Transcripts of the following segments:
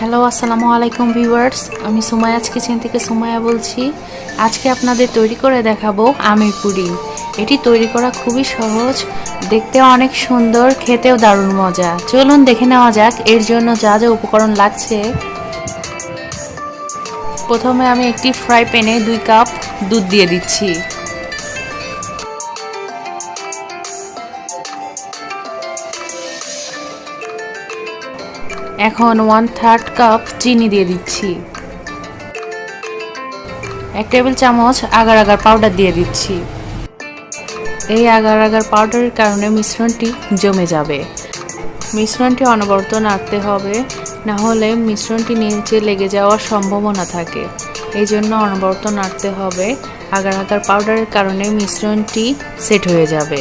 Hello, আসসালামু আলাইকুম viewers. আমি সুমায়াজ কিচেন থেকে সুমায়া বলছি। আজকে আপনাদের তৈরি করে দেখাবো আমের পুডিং। এটি তৈরি করা খুবই সহজ, দেখতেও অনেক সুন্দর, খেতেও দারুণ মজা। চলুন দেখে নেওয়া যাক এর জন্য যা যা উপকরণ লাগছে। প্রথমে আমি একটি ফ্রাই প্যানে 2 কাপ দুধ দিয়ে দিচ্ছি। এখন 1/3 কাপ চিনি দিয়ে দিচ্ছি। 1 টেবিল চামচ আগার আগার পাউডার দিয়ে দিচ্ছি। এই আগার আগার পাউডারের কারণে মিশ্রণটি জমে যাবে। মিশ্রণটি অনবরত নাড়তে হবে, না হলে মিশ্রণটি নিচে লেগে যাওয়ার সম্ভাবনা থাকে। এই জন্য অনবরত নাড়তে হবে। আগার আগার পাউডারের কারণে মিশ্রণটি সেট হয়ে যাবে।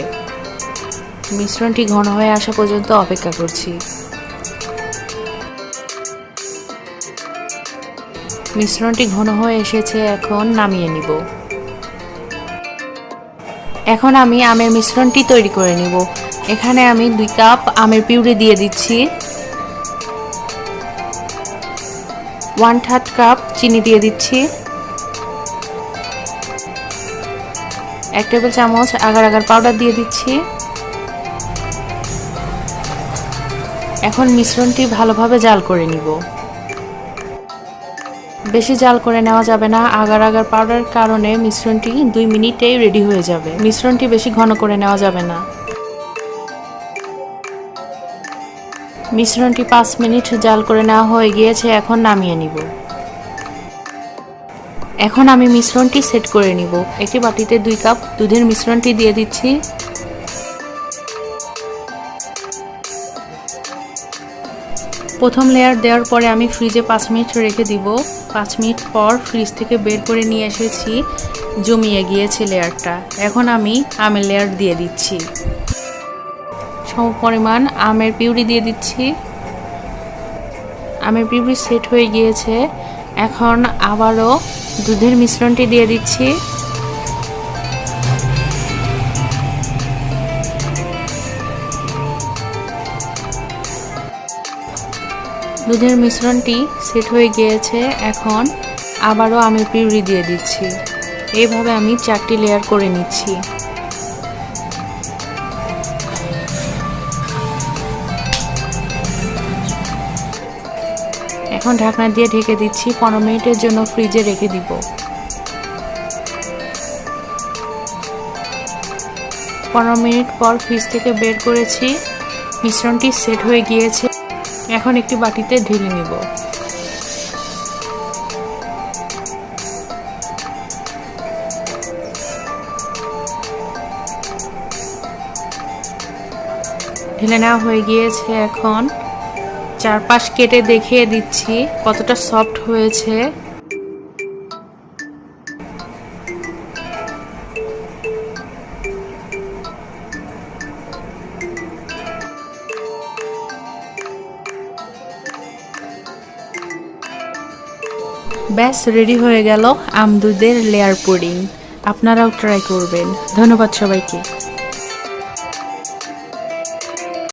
মিশ্রণটি ঘন হয়ে আসা পর্যন্ত অপেক্ষা করছি। মিশ্রণটি ঘন হয়ে এসেছে, এখন নামিয়ে নিব। এখন আমি আমের মিশ্রণটি তৈরি করে নিব। এখানে আমি 2 কাপ আমের পিউরি দিয়ে দিচ্ছি। 1/3 কাপ চিনি দিয়ে দিচ্ছি। 1 টেবিল চামচ আগার আগার পাউডার দিয়ে দিচ্ছি। এখন মিশ্রণটি ভালোভাবে জাল করে নিব। বেশি জাল করে নেওয়া যাবে না, আগার আগার পাউডারের কারণে মিশ্রণটি 2 মিনিটেই রেডি হয়ে যাবে। মিশ্রণটি বেশি ঘন করে নেওয়া যাবে না। মিশ্রণটি 5 মিনিট জাল করে নেওয়া হয়ে গিয়েছে, এখন নামিয়ে নিব। এখন আমি মিশ্রণটি সেট করে নিব। একটি বাটিতে 2 কাপ দুধের মিশ্রণটি দিয়ে দিচ্ছি। প্রথম লেয়ার দেওয়ার পরে আমি ফ্রিজে 5 মিনিট রেখে দিব। 5 মিনিট পর ফ্রিজ থেকে বের করে নিয়ে এসেছি, জমিয়ে গিয়েছে লেয়ারটা। এখন আমি আমের লেয়ার দিয়ে দিচ্ছি। সমপরিমাণ আমের পিউরি দিয়ে দিচ্ছি। আমের পিউরি সেট হয়ে গিয়েছে, এখন আবারও দুধের মিশ্রণটি দিয়ে দিচ্ছি। দুধের মিশ্রণটি সেট হয়ে গিয়েছে, এখন আবারও আমের পিউরি দিয়ে দিচ্ছি। এইভাবে আমি 4টি লেয়ার করে নিচ্ছি। এখন ঢাকনা দিয়ে ঢেকে দিচ্ছি। 15 মিনিটের জন্য ফ্রিজে রেখে দিব। 15 মিনিট পর ফ্রিজ থেকে বের করেছি। মিশ্রণটি সেট হয়ে গিয়েছে, এখন একটি বাটিতে ঢেলে নিব। ঢেলে নেওয়া হয়ে গিয়েছে, এখন চারপাশ কেটে দেখিয়ে দিচ্ছি কতটা সফট হয়েছে। ব্যাস রেডি হয়ে গেল আম দুধের লেয়ার পুডিং। আপনারাও ট্রাই করবেন। ধন্যবাদ সবাইকে।